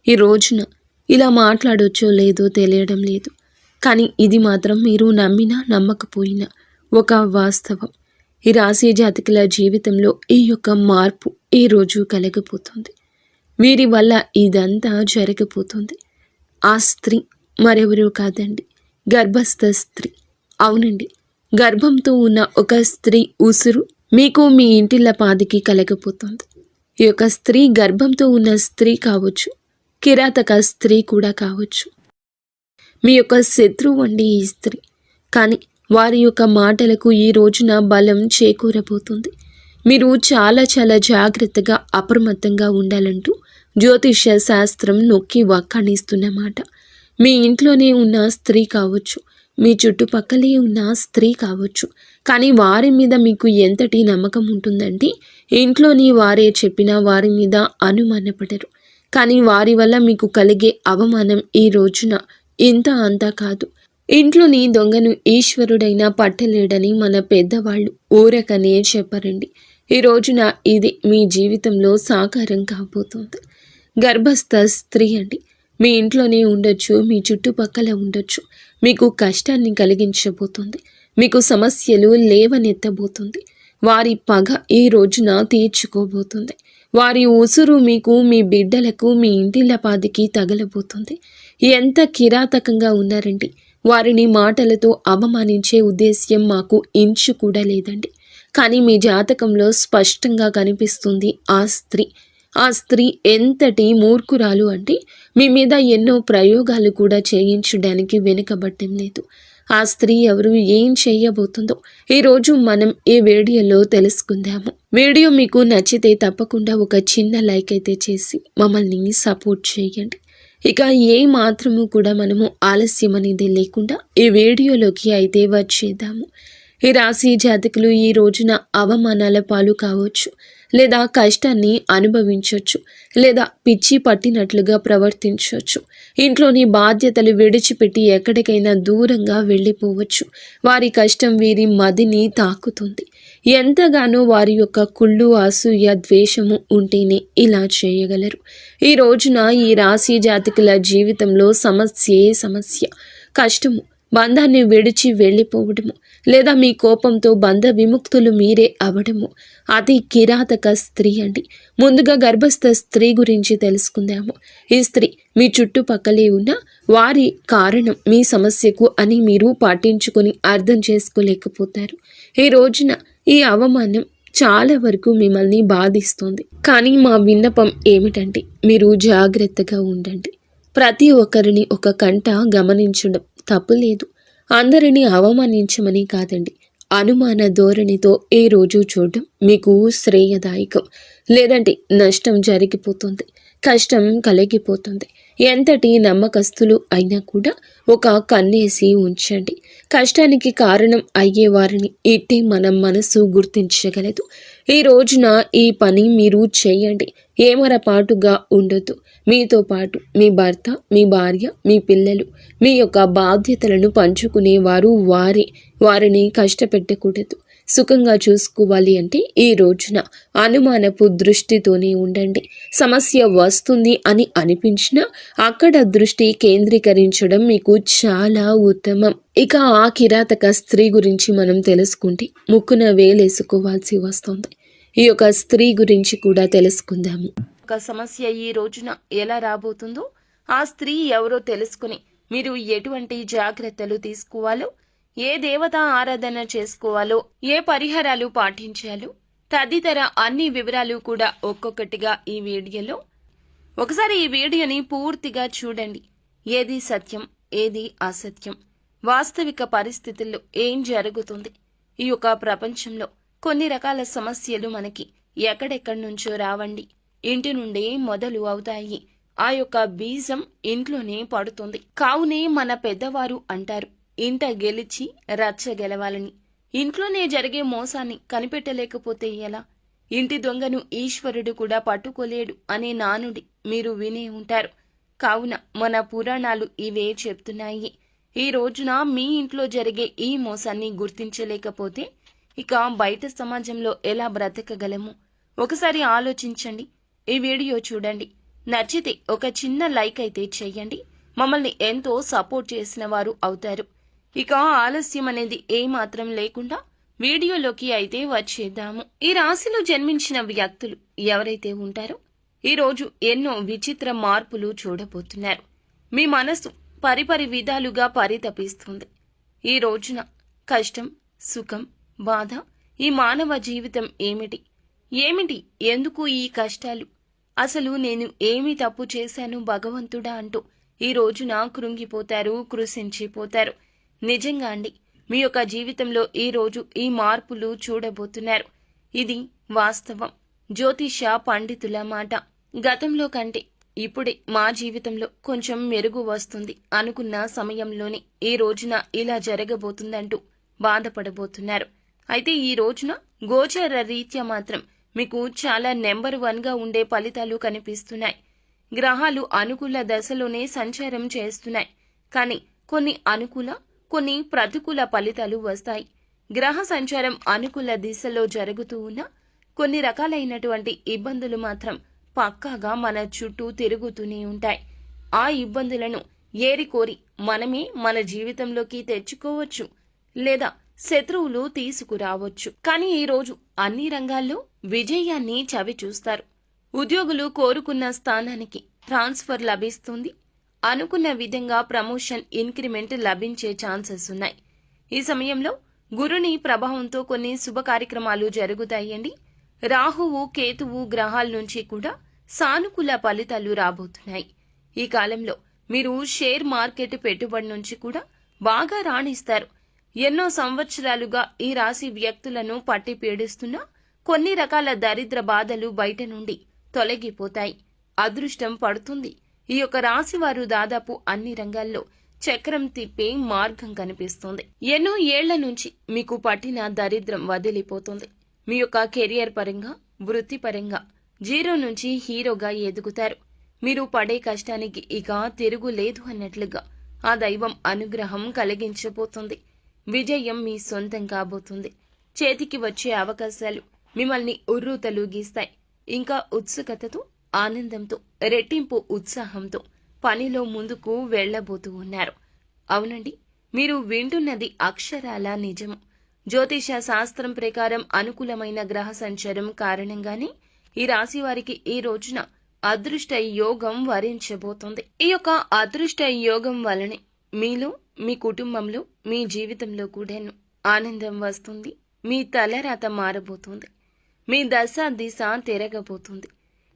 ఈ రోజున ఇలా మాట్లాడొచ్చో లేదో తెలియడం లేదు. కానీ ఇది మాత్రం మీరు నమ్మినా నమ్మకపోయినా ఒక వాస్తవం. ఈ రాశి జాతకుల జీవితంలో ఈ యొక్క మార్పు ఈ రోజు కలగపోతుంది. వీరి వల్ల ఇదంతా జరగబోతుంది. ఆ స్త్రీ మరెవరూ కాదండి, గర్భస్థ స్త్రీ. అవునండి, గర్భంతో ఉన్న ఒక స్త్రీ ఉసురు మీకు మీ ఇంటిల్లపాదికి కలగపోతుంది. ఈ యొక్క స్త్రీ గర్భంతో ఉన్న స్త్రీ కావచ్చు, కిరాతక స్త్రీ కూడా కావచ్చు. మీ యొక్క శత్రువు అండి ఈ స్త్రీ. కానీ వారి యొక్క మాటలకు ఈ రోజున బలం చేకూరబోతుంది. మీరు చాలా చాలా జాగ్రత్తగా అప్రమత్తంగా ఉండాలంటూ జ్యోతిష్య శాస్త్రం నొక్కి వక్కాణిస్తున్నమాట. మీ ఇంట్లోనే ఉన్న స్త్రీ కావచ్చు, మీ చుట్టుపక్కలే ఉన్న స్త్రీ కావచ్చు, కానీ వారి మీద మీకు ఎంతటి నమ్మకం ఉంటుందంటే ఇంట్లోని వారే చెప్పినా వారి మీద అనుమానపడరు. కానీ వారి వల్ల మీకు కలిగే అవమానం ఈ రోజున ఇంత అంతా కాదు. ఇంట్లోని దొంగను ఈశ్వరుడైనా పట్టలేడని మన పెద్దవాళ్ళు ఊరకనే చెప్పరండి. ఈ రోజున ఇది మీ జీవితంలో సాకారం కాబోతుంది. గర్భస్థ స్త్రీ అండి, మీ ఇంట్లోనే ఉండొచ్చు, మీ చుట్టుపక్కల ఉండొచ్చు. మీకు కష్టాన్ని కలిగించబోతుంది, మీకు సమస్యలు లేవనెత్తబోతుంది. వారి పగ ఈ రోజున తీర్చుకోబోతుంది. వారి ఉసురు మీకు, మీ బిడ్డలకు, మీ ఇంటిల్లపాదికి తగలబోతుంది. ఎంత కిరాతకంగా ఉన్నారండి. వారిని మాటలతో అవమానించే ఉద్దేశ్యం మాకు ఇంచు కూడా లేదండి. కానీ మీ జాతకంలో స్పష్టంగా కనిపిస్తుంది ఆ స్త్రీ. ఆ స్త్రీ ఎంతటి మూర్ఖురాలు అంటే మీ మీద ఎన్నో ప్రయోగాలు కూడా చేయించడానికి వెనుకబట్టం లేదు. ఆ స్త్రీ ఎవరు, ఏం చేయబోతుందో ఈరోజు మనం ఈ వీడియోలో తెలుసుకుందాము. వీడియో మీకు నచ్చితే తప్పకుండా ఒక చిన్న లైక్ అయితే చేసి మమ్మల్ని సపోర్ట్ చేయండి. ఇక ఏ మాత్రము కూడా మనము ఆలస్యం అనేది లేకుండా ఈ వీడియోలోకి అయితే వచ్చేద్దాము. ఈ రాశి జాతకులు ఈ రోజున అవమానాల పాలు కావచ్చు, లేదా కష్టాన్ని అనుభవించవచ్చు, లేదా పిచ్చి పట్టినట్లుగా ప్రవర్తించవచ్చు. ఇంట్లోని బాధ్యతలు విడిచిపెట్టి ఎక్కడికైనా దూరంగా వెళ్ళిపోవచ్చు. వారి కష్టం వీరి మదిని తాకుతుంది. ఎంతగానో వారి యొక్క కుళ్ళు, అసూయ, ద్వేషము ఉంటేనే ఇలా చేయగలరు. ఈ రోజున ఈ రాశి జాతకుల జీవితంలో సమస్యే సమస్య. కష్టము, బంధాన్ని విడిచి వెళ్ళిపోవడము, లేదా మీ కోపంతో బంధ విముక్తులు మీరే అవడము. అతి కిరాతక స్త్రీ అండి. ముందుగా గర్భస్థ స్త్రీ గురించి తెలుసుకుందాము. ఈ స్త్రీ మీ చుట్టుపక్కలే ఉన్న వారి కారణం మీ సమస్యకు అని మీరు పాటించుకొని అర్థం చేసుకోలేకపోతారు. ఈ రోజున ఈ అవమానం చాలా వరకు మిమ్మల్ని బాధిస్తుంది. కానీ మా విన్నపం ఏమిటంటే మీరు జాగ్రత్తగా ఉండండి. ప్రతి ఒక్కరిని ఒక కంట గమనించడం తప్పులేదు. అందరినీ అవమానించమని కాదండి. అనుమాన ధోరణితో ఈ రోజు చూడడం మీకు శ్రేయదాయకం. లేదంటే నష్టం జరిగిపోతుంది, కష్టం కలిగిపోతుంది. ఎంతటి నమ్మకస్తులు అయినా కూడా ఒక కన్నేసి ఉంచండి. కష్టానికి కారణం అయ్యేవారిని ఇట్టే మన మనసు గుర్తించగలదు. ఈ రోజున ఈ పని మీరు చేయండి. ఏమరపాటుగా ఉండొద్దు. మీతో పాటు మీ భర్త, మీ భార్య, మీ పిల్లలు, మీ యొక్క బాధ్యతలను పంచుకునేవారు వారే. వారిని కష్టపెట్టకూడదు. సుఖంగా చూసుకోవాలి అంటే ఈ రోజున అనుమానపు దృష్టితోనే ఉండండి. సమస్య వస్తుంది అని అనిపించినా అక్కడ దృష్టి కేంద్రీకరించడం మీకు చాలా ఉత్తమం. ఇక ఆ కిరాతక స్త్రీ గురించి మనం తెలుసుకుంటే ముక్కున వేలేసుకోవాల్సి వస్తుంది. ఈ యొక్క స్త్రీ గురించి కూడా తెలుసుకుందాము. ఒక సమస్య ఈ రోజున ఎలా రాబోతుందో, ఆ స్త్రీ ఎవరో తెలుసుకుని మీరు ఎటువంటి జాగ్రత్తలు తీసుకోవాలో, ఏ దేవత ఆరాధన చేసుకోవాలో, ఏ పరిహారాలు పాటించాలో తదితర అన్ని వివరాలు కూడా ఒక్కొక్కటిగా ఈ వీడియోలో. ఒకసారి ఈ వీడియోని పూర్తిగా చూడండి. ఏది సత్యం, ఏది అసత్యం, వాస్తవిక పరిస్థితుల్లో ఏం జరుగుతుంది. ఈ యొక్క ప్రపంచంలో కొన్ని రకాల సమస్యలు మనకి ఎక్కడెక్కడి నుంచో రావండి. ఇంటి నుండే మొదలు అవుతాయి. ఆ యొక్క బీజం ఇంట్లోనే పడుతుంది. కావునే మన పెద్దవారు అంటారు, ఇంట గెలిచి రచ్చ గెలవాలని. ఇంట్లోనే జరిగే మోసాన్ని కనిపెట్టలేకపోతే ఎలా? ఇంటి దొంగను ఈశ్వరుడు కూడా పట్టుకోలేడు అనే నానుడి మీరు వినే ఉంటారు. కావున మన పురాణాలు ఇవే చెప్తున్నాయి. ఈ రోజున మీ ఇంట్లో జరిగే ఈ మోసాన్ని గుర్తించలేకపోతే ఇక బయట సమాజంలో ఎలా బ్రతకగలము? ఒకసారి ఆలోచించండి. ఈ వీడియో చూడండి. నచ్చితే ఒక చిన్న లైక్ అయితే చేయండి. మమ్మల్ని ఎంతో సపోర్ట్ చేసిన వారు అవుతారు. ఇక ఆలస్యం అనేది ఏమాత్రం లేకుండా వీడియోలోకి అయితే వచ్చేద్దాము. ఈ రాశిలో జన్మించిన వ్యక్తులు ఎవరైతే ఉంటారో ఈరోజు ఎన్నో విచిత్ర మార్పులు చూడబోతున్నారు. మీ మనసు పరిపరి విధాలుగా పరితపిస్తుంది. ఈ రోజున కష్టం, సుఖం, బాధ, ఈ మానవ జీవితం ఏమిటి, ఎందుకు ఈ కష్టాలు, అసలు నేను ఏమి తప్పు చేశాను భగవంతుడా అంటూ ఈ రోజున కృంగిపోతారు, కృశించిపోతారు. నిజంగా అండి, మీ యొక్క జీవితంలో ఈ రోజు ఈ మార్పులు చూడబోతున్నారు. ఇది వాస్తవం. జ్యోతిష పండితుల మాట. గతంలో కంటే ఇప్పుడే మా జీవితంలో కొంచెం మెరుగు వస్తుంది అనుకున్న సమయంలోనే ఈ రోజున ఇలా జరగబోతుందంటూ బాధపడబోతున్నారు. అయితే ఈ రోజున గోచర రీత్యా మాత్రం మీకు చాలా నెంబర్ 1గా ఉండే ఫలితాలు కనిపిస్తున్నాయి. గ్రహాలు అనుకూల దశలోనే సంచారం చేస్తున్నాయి. కానీ కొన్ని అనుకూల, కొన్ని ప్రతికూల ఫలితాలు వస్తాయి. గ్రహ సంచారం అనుకూల దిశలో జరుగుతూ ఉన్న కొన్ని రకాలైనటువంటి ఇబ్బందులు మాత్రం పక్కాగా మన చుట్టూ తిరుగుతూనే ఉంటాయి. ఆ ఇబ్బందులను ఏరికోరి మనమే మన జీవితంలోకి తెచ్చుకోవచ్చు, లేదా శత్రువులు తీసుకురావచ్చు. కానీ ఈరోజు అన్ని రంగాల్లో విజయాన్ని చవి చూస్తారు. ఉద్యోగులు కోరుకున్న స్థానానికి ట్రాన్స్ఫర్ లభిస్తుంది. అనుకున్న విధంగా ప్రమోషన్, ఇంక్రిమెంట్ లభించే ఛాన్సెస్ ఉన్నాయి. ఈ సమయంలో గురుని ప్రభావంతో కొన్ని శుభ కార్యక్రమాలు జరుగుతాయండి. రాహువు, కేతువు గ్రహాల నుంచి కూడా సానుకూల ఫలితాలు రాబోతున్నాయి. ఈ కాలంలో మీరు షేర్ మార్కెట్ పెట్టుబడి నుంచి కూడా బాగా రాణిస్తారు. ఎన్నో సంవత్సరాలుగా ఈ రాశి వ్యక్తులను పట్టి పీడిస్తున్న కొన్ని రకాల దరిద్ర బాధలు బయట నుండి తొలగిపోతాయి. అదృష్టం పడుతుంది. ఈ యొక్క రాశి వారు దాదాపు అన్ని రంగాల్లో చక్రం తిప్పే మార్గం కనిపిస్తుంది. ఎన్నో ఏళ్ల నుంచి మీకు పట్టిన దరిద్రం వదిలిపోతుంది. మీ యొక్క కెరియర్ పరంగా, వృత్తిపరంగా 0 నుంచి హీరోగా ఎదుగుతారు. మీరు పడే కష్టానికి ఇక తిరుగులేదు అన్నట్లుగా ఆ దైవం అనుగ్రహం కలిగించబోతుంది. విజయం మీ సొంతం కాబోతుంది. చేతికి వచ్చే అవకాశాలు మిమ్మల్ని ఉర్రూతలూగిస్తాయి. ఇంకా ఉత్సుకతతో, ఆనందంతో, రెట్టింపు ఉత్సాహంతో పనిలో ముందుకు వెళ్లబోతూ ఉన్నారు. అవునండి, మీరు వింటున్నది అక్షరాల నిజము. జ్యోతిష శాస్త్రం ప్రకారం అనుకూలమైన గ్రహ సంచారం కారణంగానే ఈ రాశి వారికి ఈ రోజున అదృష్ట యోగం వరించబోతోంది. ఈ యొక్క అదృష్ట యోగం వలనే మీలో, మీ కుటుంబంలో, మీ జీవితంలో కూడాను ఆనందం వస్తుంది. మీ తలరాత మారబోతుంది. మీ దశ దిశ తిరగబోతుంది.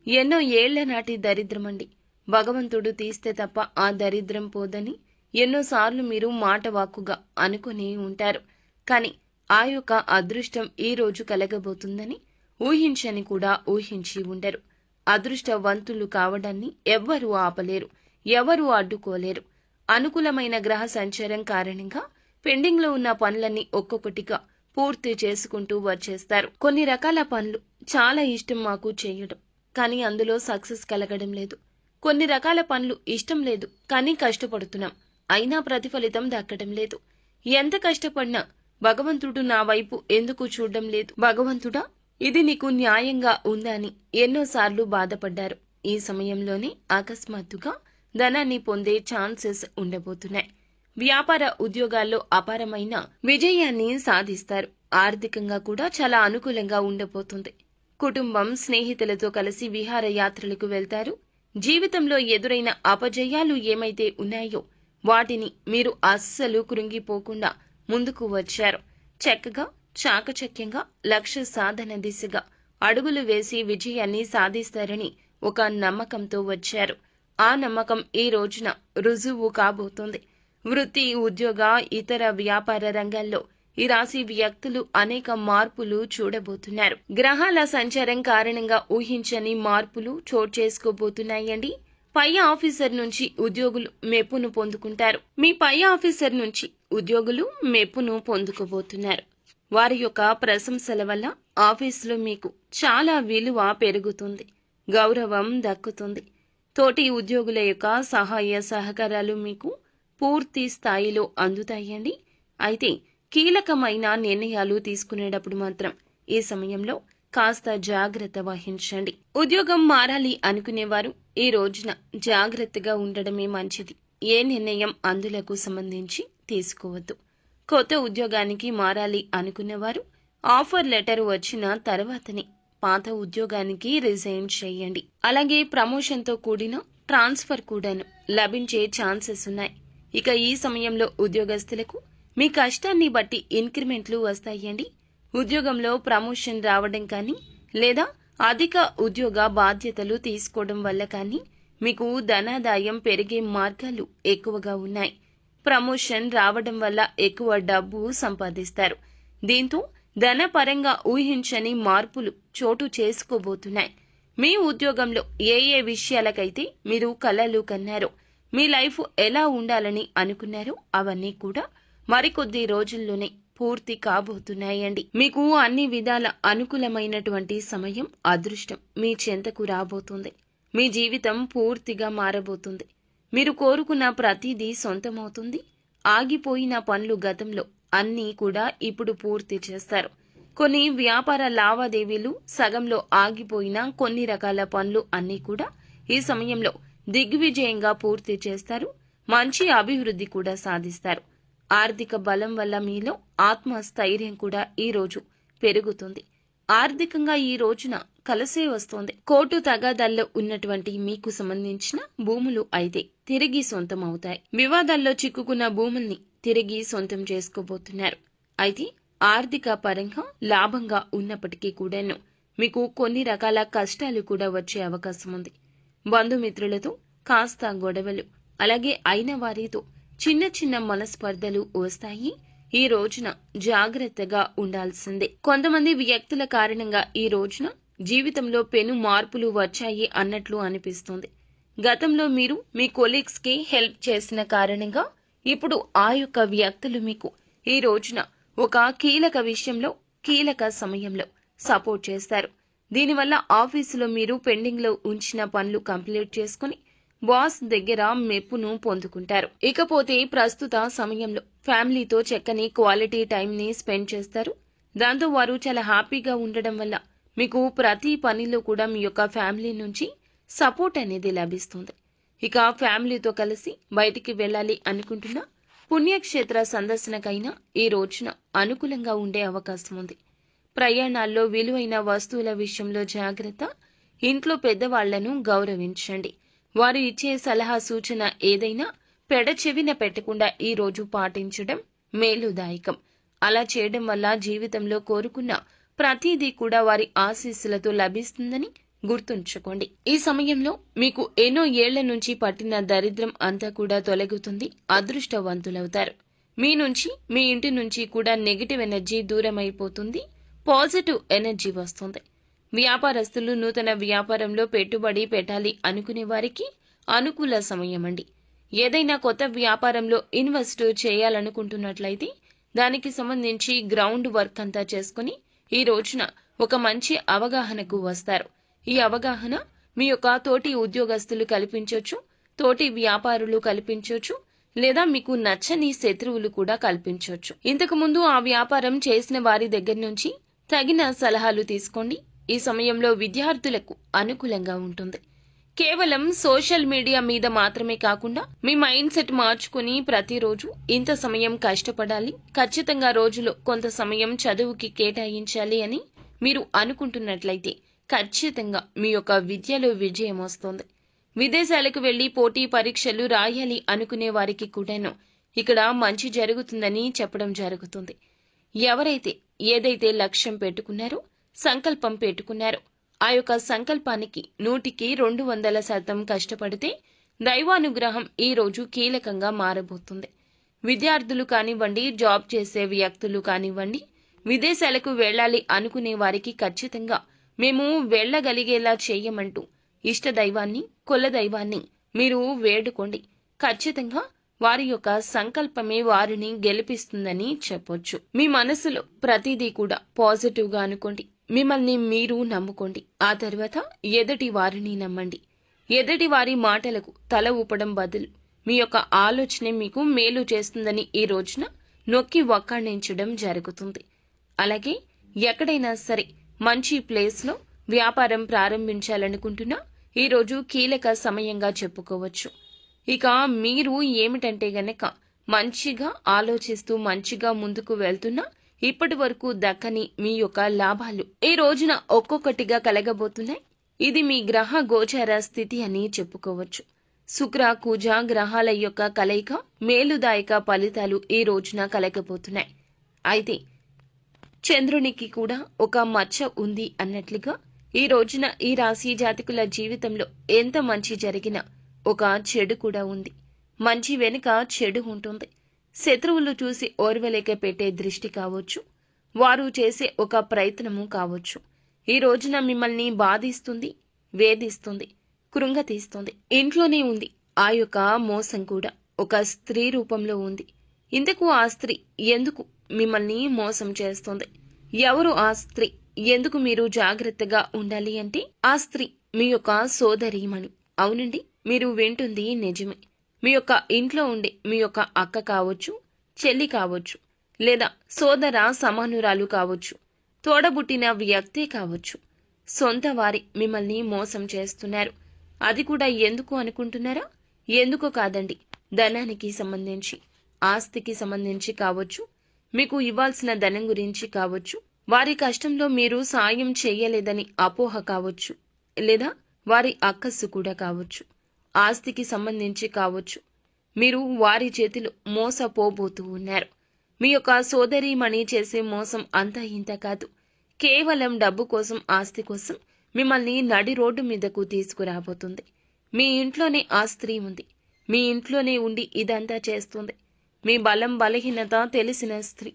ఎన్నో ఏళ్ల నాటి దరిద్రమండి, భగవంతుడు తీస్తే తప్ప ఆ దరిద్రం పోదని ఎన్నోసార్లు మీరు మాట వాక్కుగా అనుకుని ఉంటారు. కానీ ఆ యొక్క అదృష్టం ఈ రోజు కలగబోతుందని ఊహించని కూడా ఊహించి ఉండరు. అదృష్టవంతులు కావడాన్ని ఎవ్వరూ ఆపలేరు, ఎవరూ అడ్డుకోలేరు. అనుకూలమైన గ్రహ సంచారం కారణంగా పెండింగ్ లో ఉన్న పనులన్నీ ఒక్కొక్కటిగా పూర్తి చేసుకుంటూ వచ్చేస్తారు. కొన్ని రకాల పనులు చాలా ఇష్టం మాకు చేయడం, కానీ అందులో సక్సెస్ కలగడం లేదు. కొన్ని రకాల పనులు ఇష్టం లేదు, కానీ కష్టపడుతున్నాం, అయినా ప్రతిఫలితం దక్కడం లేదు. ఎంత కష్టపడినా భగవంతుడు నా వైపు ఎందుకు చూడడం లేదు, భగవంతుడా ఇది నీకు న్యాయంగా ఉందా అని ఎన్నోసార్లు బాధపడ్డారు. ఈ సమయంలోనే అకస్మాత్తుగా ధనాన్ని పొందే ఛాన్సెస్ ఉండబోతున్నాయి. వ్యాపార ఉద్యోగాల్లో అపారమైన విజయాన్ని సాధిస్తారు. ఆర్థికంగా కూడా చాలా అనుకూలంగా ఉండబోతుంది. కుటుంబం, స్నేహితులతో కలిసి విహారయాత్రలకు వెళ్తారు. జీవితంలో ఎదురైన అపజయాలు ఏమైతే ఉన్నాయో వాటిని మీరు అస్సలు కృంగిపోకుండా ముందుకు వచ్చారు. చక్కగా, చాకచక్యంగా లక్ష్య సాధన దిశగా అడుగులు వేసి విజయాన్ని సాధిస్తారని ఒక నమ్మకంతో వచ్చారు. ఆ నమ్మకం ఈ రోజున రుజువు కాబోతోంది. వృత్తి, ఉద్యోగ, ఇతర వ్యాపార రంగాల్లో ఈ రాశి వ్యక్తులు అనేక మార్పులు చూడబోతున్నారు. గ్రహాల సంచారం కారణంగా ఊహించని మార్పులు చోటు చేసుకోబోతున్నాయండి. పై ఆఫీసర్ నుంచి ఉద్యోగులు మెప్పును పొందుకుంటారు. మీ పై ఆఫీసర్ నుంచి ఉద్యోగులు మెప్పును పొందుకోబోతున్నారు. వారి యొక్క ప్రశంసల వల్ల ఆఫీసులో మీకు చాలా విలువ పెరుగుతుంది, గౌరవం దక్కుతుంది. తోటి ఉద్యోగుల యొక్క సహాయ సహకారాలు మీకు పూర్తి స్థాయిలో అందుతాయండి. అయితే కీలకమైన నిర్ణయాలు తీసుకునేటప్పుడు మాత్రం ఈ సమయంలో కాస్త జాగ్రత్త వహించండి. ఉద్యోగం మారాలి అనుకునేవారు ఈ రోజున జాగ్రత్తగా ఉండడమే మంచిది. ఏ నిర్ణయం అందులకు సంబంధించి తీసుకోవద్దు. కొత్త ఉద్యోగానికి మారాలి అనుకున్నవారు ఆఫర్ లెటర్ వచ్చిన తర్వాతనే పాత ఉద్యోగానికి రిజైన్ చేయండి. అలాగే ప్రమోషన్తో కూడిన ట్రాన్స్ఫర్ కూడాను లభించే ఛాన్సెస్ ఉన్నాయి. ఇక ఈ సమయంలో ఉద్యోగస్తులకు మీ కష్టాన్ని బట్టి ఇంక్రిమెంట్లు వస్తాయండి. ఉద్యోగంలో ప్రమోషన్ రావడం కానీ లేదా అధిక ఉద్యోగ బాధ్యతలు తీసుకోవడం వల్ల కానీ మీకు ధనాదాయం పెరిగే మార్గాలు ఎక్కువగా ఉన్నాయి. ప్రమోషన్ రావడం వల్ల ఎక్కువ డబ్బు సంపాదిస్తారు. దీంతో ధనపరంగా ఊహించని మార్పులు చోటు చేసుకోబోతున్నాయి. మీ ఉద్యోగంలో ఏ ఏ విషయాలకైతే మీరు కలలు కన్నారో, మీ లైఫ్ ఎలా ఉండాలని అనుకున్నారో అవన్నీ కూడా మరికొద్ది రోజుల్లోనే పూర్తి కాబోతున్నాయండి. మీకు అన్ని విధాల అనుకూలమైనటువంటి సమయం, అదృష్టం మీ చెంతకు రాబోతుంది. మీ జీవితం పూర్తిగా మారబోతుంది. మీరు కోరుకున్న ప్రతిదీ సొంతమవుతుంది. ఆగిపోయిన పనులు గతంలో అన్నీ కూడా ఇప్పుడు పూర్తి చేస్తారు. కొన్ని వ్యాపార లావాదేవీలు సగంలో ఆగిపోయిన కొన్ని రకాల పనులు అన్నీ కూడా ఈ సమయంలో దిగ్విజయంగా పూర్తి చేస్తారు. మంచి అభివృద్ధి కూడా సాధిస్తారు. ఆర్థిక బలం వల్ల మీలో ఆత్మస్థైర్యం కూడా ఈ రోజు పెరుగుతుంది. ఆర్థికంగా ఈ రోజున కలిసే వస్తోంది. కోర్టు తగాదాల్లో ఉన్నటువంటి మీకు సంబంధించిన భూములు అయితే తిరిగి సొంతం అవుతాయి. వివాదాల్లో చిక్కుకున్న భూముల్ని తిరిగి సొంతం చేసుకోబోతున్నారు. అయితే ఆర్థిక పరంగా లాభంగా ఉన్నప్పటికీ కూడాను మీకు కొన్ని రకాల కష్టాలు కూడా వచ్చే అవకాశం ఉంది. బంధుమిత్రులతో కాస్త గొడవలు, అలాగే అయిన వారితో చిన్న చిన్న మనస్పర్ధలు వస్తాయి. ఈ రోజున జాగ్రత్తగా ఉండాల్సిందే. కొంతమంది వ్యక్తుల కారణంగా ఈ రోజున జీవితంలో పెను మార్పులు వచ్చాయి అన్నట్లు అనిపిస్తుంది. గతంలో మీరు మీ కొలీగ్స్ కి హెల్ప్ చేసిన కారణంగా ఇప్పుడు ఆ యొక్క వ్యక్తులు మీకు ఈ రోజున ఒక కీలక విషయంలో, కీలక సమయంలో సపోర్ట్ చేస్తారు. దీనివల్ల ఆఫీసులో మీరు పెండింగ్ లో ఉంచిన పనులు కంప్లీట్ చేసుకుని బాస్ దగ్గర మెప్పును పొందుకుంటారు. ఇకపోతే ప్రస్తుత సమయంలో ఫ్యామిలీతో చక్కని క్వాలిటీ టైం ని స్పెండ్ చేస్తారు. దాంతో వారు చాలా హ్యాపీగా ఉండడం వల్ల మీకు ప్రతి పనిలో కూడా మీ యొక్క ఫ్యామిలీ నుంచి సపోర్ట్ అనేది లభిస్తుంది. ఇక ఫ్యామిలీతో కలిసి బయటికి వెళ్ళాలి అనుకుంటున్నా పుణ్యక్షేత్ర సందర్శనకైనా ఈ రోజున అనుకూలంగా ఉండే అవకాశం ఉంది. ప్రయాణాల్లో విలువైన వస్తువుల విషయంలో జాగ్రత్త. ఇంట్లో పెద్దవాళ్లను గౌరవించండి. వారు ఇచ్చే సలహా సూచన ఏదైనా పెడచెవిన పెట్టకుండా ఈ రోజు పాటించడం మేలుదాయకం. అలా చేయడం వల్ల జీవితంలో కోరుకున్న ప్రతిదీ కూడా వారి ఆశీస్సులతో లభిస్తుందని గుర్తుంచుకోండి. ఈ సమయంలో మీకు ఎన్నో ఏళ్ల నుంచి పట్టిన దరిద్రం అంతా కూడా తొలగుతుంది. అదృష్టవంతులవుతారు. మీ నుంచి, మీ ఇంటి నుంచి కూడా నెగిటివ్ ఎనర్జీ దూరం అయిపోతుంది. పాజిటివ్ ఎనర్జీ వస్తుంది. వ్యాపారస్తులు నూతన వ్యాపారంలో పెట్టుబడి పెట్టాలి అనుకునే వారికి అనుకూల సమయం అండి. ఏదైనా కొత్త వ్యాపారంలో ఇన్వెస్ట్ చేయాలనుకుంటున్నట్లయితే దానికి సంబంధించి గ్రౌండ్ వర్క్ అంతా చేసుకుని ఈ రోజున ఒక మంచి అవగాహనకు వస్తారు. ఈ అవగాహన మీ యొక్క తోటి ఉద్యోగస్తులు కల్పించవచ్చు, తోటి వ్యాపారులు కల్పించవచ్చు, లేదా మీకు నచ్చని శత్రువులు కూడా కల్పించవచ్చు. ఇంతకు ముందు ఆ వ్యాపారం చేసిన వారి దగ్గర నుంచి తగిన సలహాలు తీసుకోండి. ఈ సమయంలో విద్యార్థులకు అనుకూలంగా ఉంటుంది. కేవలం సోషల్ మీడియా మీద మాత్రమే కాకుండా మీ మైండ్ సెట్ మార్చుకుని ప్రతిరోజు ఇంత సమయం కష్టపడాలి, ఖచ్చితంగా రోజులో కొంత సమయం చదువుకి కేటాయించాలి అని మీరు అనుకుంటున్నట్లయితే ఖచ్చితంగా మీ యొక్క విద్యలో విజయం వస్తుంది. విదేశాలకు వెళ్లి పోటీ పరీక్షలు రాయాలి అనుకునే వారికి కూడాను ఇక్కడ మంచి జరుగుతుందని చెప్పడం జరుగుతుంది. ఎవరైతే ఏదైతే లక్ష్యం పెట్టుకున్నారో, సంకల్పం పెట్టుకున్నారో ఆ యొక్క సంకల్పానికి 100% కష్టపడితే దైవానుగ్రహం ఈ రోజు కీలకంగా మారబోతుంది. విద్యార్థులు కానివ్వండి, జాబ్ చేసే వ్యక్తులు కానివ్వండి, విదేశాలకు వెళ్లాలి అనుకునే వారికి ఖచ్చితంగా మేము వెళ్లగలిగేలా చేయమంటూ ఇష్ట దైవాన్ని, కుల దైవాన్ని మీరు వేడుకోండి. ఖచ్చితంగా వారి యొక్క సంకల్పమే వారిని గెలిపిస్తుందని చెప్పొచ్చు. మీ మనసులో ప్రతిదీ కూడా పాజిటివ్ గా అనుకోండి. మిమ్మల్ని మీరు నమ్ముకోండి. ఆ తర్వాత ఎదుటి వారిని నమ్మండి. ఎదుటి వారి మాటలకు తల ఊపడం బదులు మీ యొక్క ఆలోచనే మీకు మేలు చేస్తుందని ఈ రోజున నొక్కి వక్కాణించడం జరుగుతుంది. అలాగే ఎక్కడైనా సరే మంచి ప్లేస్లో వ్యాపారం ప్రారంభించాలనుకుంటున్నా ఈరోజు కీలక సమయంగా చెప్పుకోవచ్చు. ఇక మీరు ఏమిటంటే గనక మంచిగా ఆలోచిస్తూ మంచిగా ముందుకు వెళ్తున్నా ఇప్పటి వరకు దక్కని మీ యొక్క లాభాలు ఈ రోజున ఒక్కొక్కటిగా కలగబోతున్నాయి. ఇది మీ గ్రహ గోచార స్థితి అని చెప్పుకోవచ్చు. శుక్ర కుజ గ్రహాల యొక్క కలయిక మేలుదాయక ఫలితాలు ఈ రోజున కలగబోతున్నాయి. అయితే చంద్రునికి కూడా ఒక మచ్చ ఉంది అన్నట్లుగా ఈ రోజున ఈ రాశి జాతకుల జీవితంలో ఎంత మంచి జరిగినా ఒక చెడు కూడా ఉంది. మంచి వెనుక చెడు ఉంటుంది. శత్రువులు చూసి ఓర్వలేక పెట్టే దృష్టి కావచ్చు, వారు చేసే ఒక ప్రయత్నము కావచ్చు, ఈ రోజున మిమ్మల్ని బాధిస్తుంది, వేధిస్తుంది, కృంగతీస్తుంది. ఇంట్లోనే ఉంది ఆ యొక్క మోసం కూడా ఒక స్త్రీ రూపంలో ఉంది. ఇందుకు ఆ స్త్రీ ఎందుకు మిమ్మల్ని మోసం చేస్తుంది? ఎవరు ఆ స్త్రీ? ఎందుకు మీరు జాగ్రత్తగా ఉండాలి అంటే ఆ స్త్రీ మీ యొక్క సోదరీమణి. అవునండి, మీరు వింటుంది నిజమే. మీ యొక్క ఇంట్లో ఉండే మీ యొక్క అక్క కావచ్చు, చెల్లి కావచ్చు, లేదా సోదర సమానురాలు కావచ్చు, తోడబుట్టిన వ్యక్తే కావచ్చు. సొంత వారి మిమ్మల్ని మోసం చేస్తున్నారు. అది కూడా ఎందుకు అనుకుంటున్నారా? ఎందుకు కాదండి, ధనానికి సంబంధించి, ఆస్తికి సంబంధించి కావచ్చు, మీకు ఇవ్వాల్సిన ధనం గురించి కావచ్చు, వారి కష్టంలో మీరు సాయం చేయలేదని అపోహ కావచ్చు, లేదా వారి అక్కస్సు కూడా కావచ్చు, ఆస్తికి సంబంధించి కావచ్చు. మీరు వారి చేతిలో మోసపోబోతూ ఉన్నారు. మీ యొక్క సోదరీమణి చేసే మోసం అంతా ఇంత కాదు. కేవలం డబ్బు కోసం, ఆస్తి కోసం మిమ్మల్ని నడి రోడ్డు మీదకు తీసుకురాబోతుంది. మీ ఇంట్లోనే ఆ స్త్రీ ఉంది. మీ ఇంట్లోనే ఉండి ఇదంతా చేస్తుంది. మీ బలం బలహీనత తెలిసిన స్త్రీ.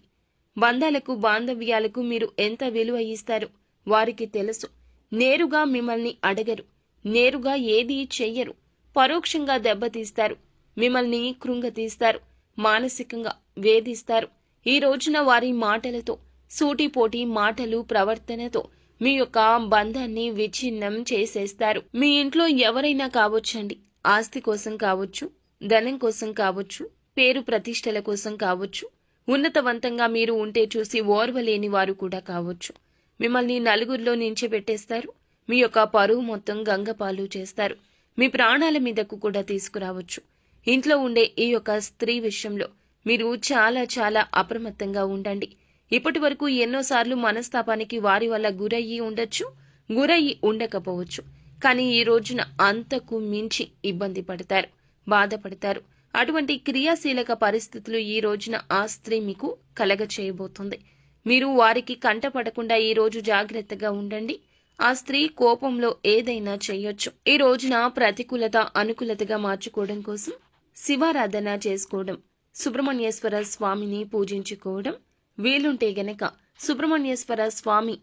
బంధాలకు బాంధవ్యాలకు మీరు ఎంత విలువ ఇస్తారో వారికి తెలుసు. నేరుగా మిమ్మల్ని అడగరు, నేరుగా ఏదీ చెయ్యరు, పరోక్షంగా దెబ్బతీస్తారు, మిమ్మల్ని కృంగతీస్తారు, మానసికంగా వేధిస్తారు. ఈ రోజున వారి మాటలతో, సూటిపోటి మాటలు, ప్రవర్తనతో మీ యొక్క బంధాన్ని విచ్ఛిన్నం చేసేస్తారు. మీ ఇంట్లో ఎవరైనా కావచ్చండి, ఆస్తి కోసం కావచ్చు, ధనం కోసం కావచ్చు, పేరు ప్రతిష్టల కోసం కావచ్చు, ఉన్నతవంతంగా మీరు ఉంటే చూసి ఓర్వలేని వారు కూడా కావచ్చు. మిమ్మల్ని నలుగురిలో నించోబెట్టేస్తారు. మీ యొక్క పరువు మొత్తం గంగపాలు చేస్తారు. మీ ప్రాణాల మీదకు కూడా తీసుకురావచ్చు. ఇంట్లో ఉండే ఈ యొక్క స్త్రీ విషయంలో మీరు చాలా చాలా అప్రమత్తంగా ఉండండి. ఇప్పటి వరకు ఎన్నోసార్లు మనస్తాపానికి వారి వల్ల గురయ్యి ఉండొచ్చు, గురయ్యి ఉండకపోవచ్చు. కానీ ఈ రోజున అంతకు మించి ఇబ్బంది పడతారు, బాధపడతారు. అటువంటి క్రియాశీలక పరిస్థితులు ఈ రోజున ఆ స్త్రీ మీకు కలగచేయబోతుంది. మీరు వారికి కంటపడకుండా ఈ రోజు జాగ్రత్తగా ఉండండి. ఆ స్త్రీ కోపంలో ఏదైనా చేయొచ్చు. ఈ రోజున ప్రతికూలత అనుకూలతగా మార్చుకోవడం కోసం శివారాధన చేసుకోవడం, సుబ్రహ్మణ్యేశ్వర స్వామిని పూజించుకోవడం, వీలుంటే గనక సుబ్రహ్మణ్యేశ్వర స్వామి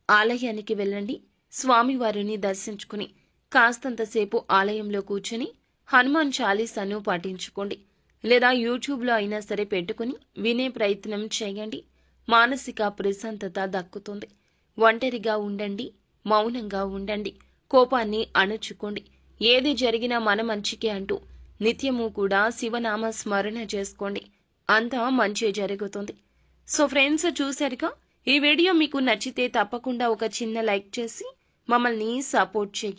ఆలయానికి వెళ్ళండి. స్వామివారిని దర్శించుకుని కాస్తంతసేపు ఆలయంలో కూర్చొని హనుమాన్ చాలీసాను పాటించుకోండి. లేదా యూట్యూబ్లో అయినా సరే పెట్టుకుని వినే ప్రయత్నం చేయండి. మానసిక ప్రశాంతత దక్కుతుంది. ఒంటరిగా ఉండండి, మౌనంగా ఉండండి, కోపాన్ని అణుచుకోండి. ఏది జరిగినా మన మంచికే అంటూ నిత్యము కూడా శివనామ స్మరణ చేసుకోండి. అంతా మంచి జరుగుతుంది. సో ఫ్రెండ్స్, చూశారుగా, ఈ వీడియో మీకు నచ్చితే తప్పకుండా ఒక చిన్న లైక్ చేసి మమ్మల్ని సపోర్ట్ చేయండి.